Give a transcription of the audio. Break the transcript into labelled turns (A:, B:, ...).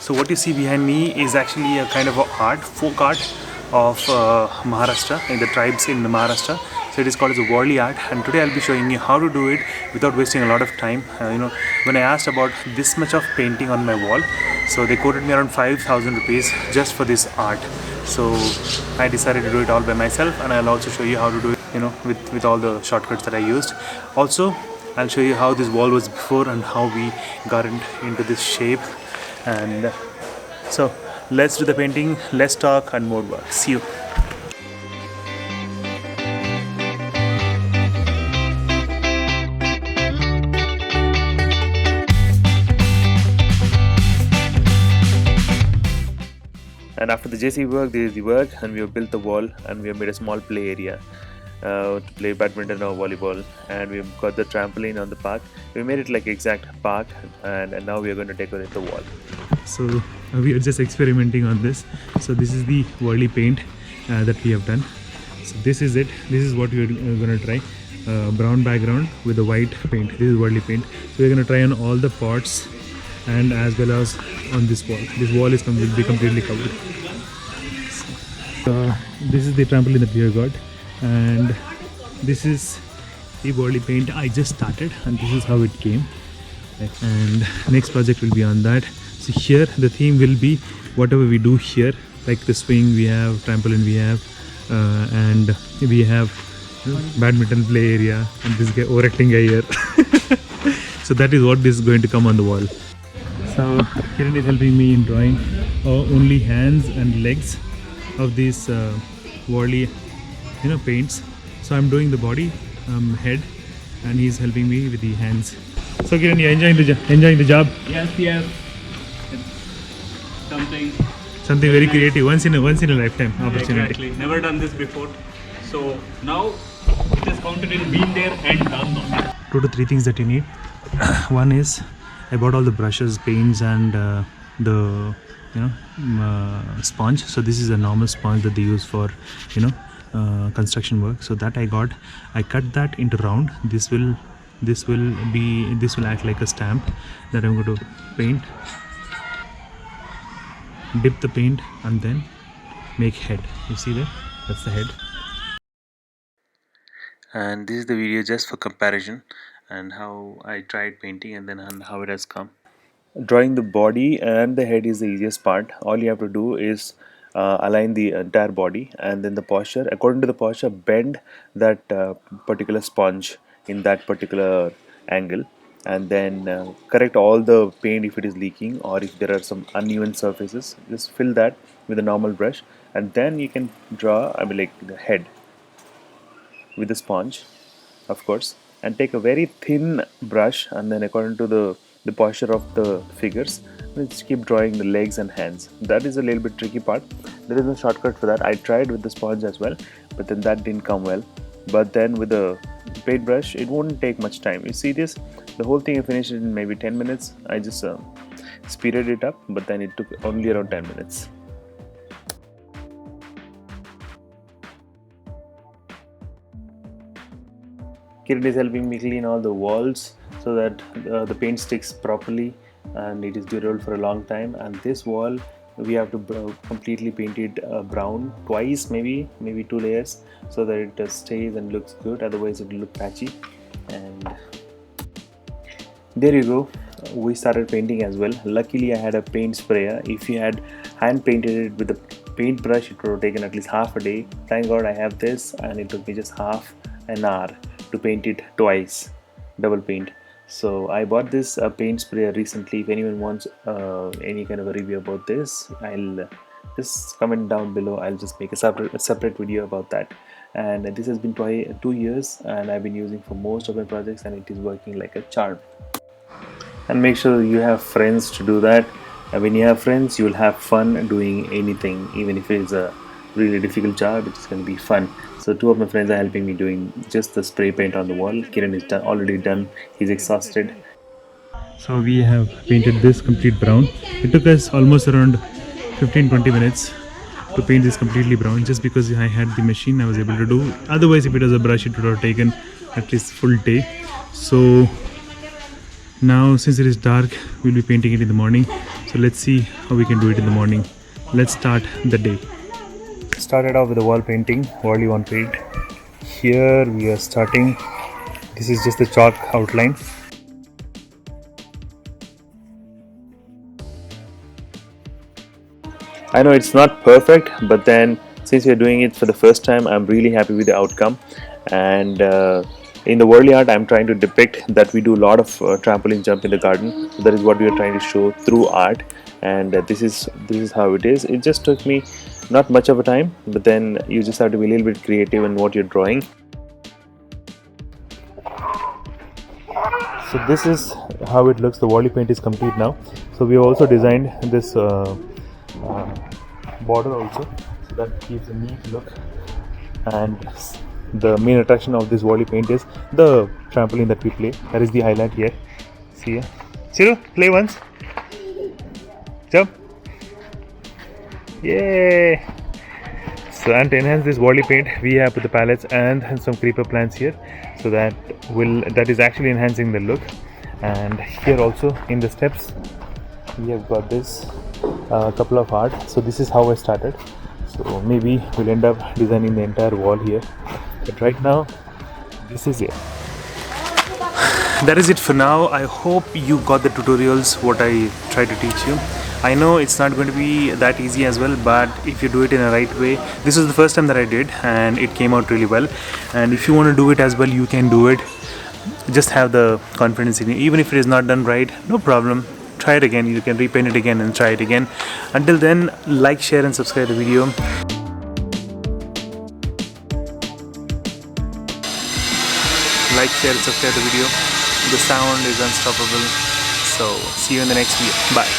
A: So what you see behind me is actually a kind of a art, folk art of Maharashtra, in the tribes in Maharashtra. So it is called as a Warli art, and today I'll be showing you how to do it without wasting a lot of time. When I asked about this much of painting on my wall, so they quoted me around 5,000 rupees just for this art. So I decided to do it all by myself, and I'll also show you how to do it, with all the shortcuts that I used. Also, I'll show you how this wall was before and how we got into this shape. And so let's do the painting, less talk and more work. See you. And after the JC work, there is the work, and we have built the wall, and we have made a small play area to play badminton or volleyball, and we've got the trampoline on the park. We made it like exact park, and now we are going to decorate the wall. So we are just experimenting on this. So this is the Warli paint that we have done. So this is it. This is what we are going to try. Brown background with the white paint. This is Warli paint. So we're going to try on all the pots and as well as on this wall. This wall will be completely covered. So this is the trampoline that we have got, and this is the Warli paint I just started, and this is how it came. And next project will be on that. So here the theme will be whatever we do here, like the swing we have, trampoline we have, and we have badminton play area, and this guy overacting guy here. So that is what is going to come on the wall. So Kiran is helping me in drawing only hands and legs of these Warli paints. So I'm doing the body, head, and he's helping me with the hands. So Kiran, you're enjoying the job?
B: Yes. It's something
A: very creative, once in a lifetime opportunity.
B: Exactly. Never done this before. So now it is counted in being there and done.
A: 2 to 3 things that you need. One is I bought all the brushes, paints, and the sponge. So this is a normal sponge that they use for construction work. So that I got. I cut that into round. This will act like a stamp that I'm going to paint. Dip the paint and then make head. You see there? That's the head. And this is the video just for comparison and how I tried painting and then how it has come. Drawing the body and the head is the easiest part. All you have to do is align the entire body, and then the posture. According to the posture, bend that particular sponge in that particular angle, and then correct all the paint if it is leaking or if there are some uneven surfaces. Just fill that with a normal brush, and then you can draw like the head with the sponge, of course, and take a very thin brush, and then according to the posture of the figures, let's keep drawing the legs and hands. That is a little bit tricky part. There is no shortcut for that. I tried with the sponge as well, but then that didn't come well. But then with the paintbrush, it won't take much time. You see this? The whole thing I finished in maybe 10 minutes. I just speeded it up, but then it took only around 10 minutes. Kiran is helping me clean all the walls so that the paint sticks properly and it is durable for a long time. And this wall we have to completely paint it brown twice, maybe 2 layers, so that it stays and looks good. Otherwise it will look patchy. And there you go. We started painting as well. Luckily I had a paint sprayer. If you had hand painted it with a paintbrush, it would have taken at least half a day. Thank God I have this, and it took me just half an hour to paint it twice, double paint. So I bought this paint sprayer recently. If anyone wants any kind of a review about this, I'll just comment down below. I'll just make a separate video about that. And this has been 2 years, and I've been using for most of my projects, and it is working like a charm. And make sure you have friends to do that. And when you have friends, you will have fun doing anything, even if it's a really difficult job. It's going to be fun. So 2 of my friends are helping me doing just the spray paint on the wall. Kiran is already done. He's exhausted. So we have painted this complete brown. It took us almost around 15-20 minutes to paint this completely brown, just because I had the machine I was able to do. Otherwise, if it was a brush, it would have taken at least full day. So now, since it is dark, we'll be painting it in the morning. So So let's see how we can do it in the morning. Let's start the day. Started off with the wall painting, Warli one paint. Here we are starting. This is just the chalk outline. I know it's not perfect, but then since we're doing it for the first time, I'm really happy with the outcome. And in the Warli art, I'm trying to depict that we do a lot of trampoline jump in the garden. So that is what we are trying to show through art, and this is how it is. It just took me not much of a time, but then you just have to be a little bit creative in what you're drawing. So this is how it looks. The Warli paint is complete now. So we also designed this border also, so that gives a neat look. And the main attraction of this Warli paint is the trampoline that we play. That is the highlight here. See here. Chiru, play once. Jump. Yay! So, and to enhance this Warli paint, we have put the palettes and some creeper plants here, so that is actually enhancing the look. And here also in the steps, we have got this couple of art. So this is how I started. So maybe we'll end up designing the entire wall here. But right now, this is it. That is it for now. I hope you got the tutorials what I tried to teach you. I know it's not going to be that easy as well, but if you do it in a right way, this is the first time that I did and it came out really well. And if you want to do it as well, you can do it. Just have the confidence in it. Even if it is not done right, no problem. Try it again. You can repaint it again and try it again. Until then, like, share and subscribe the video. Like, share and subscribe the video. The sound is unstoppable. So see you in the next video. Bye.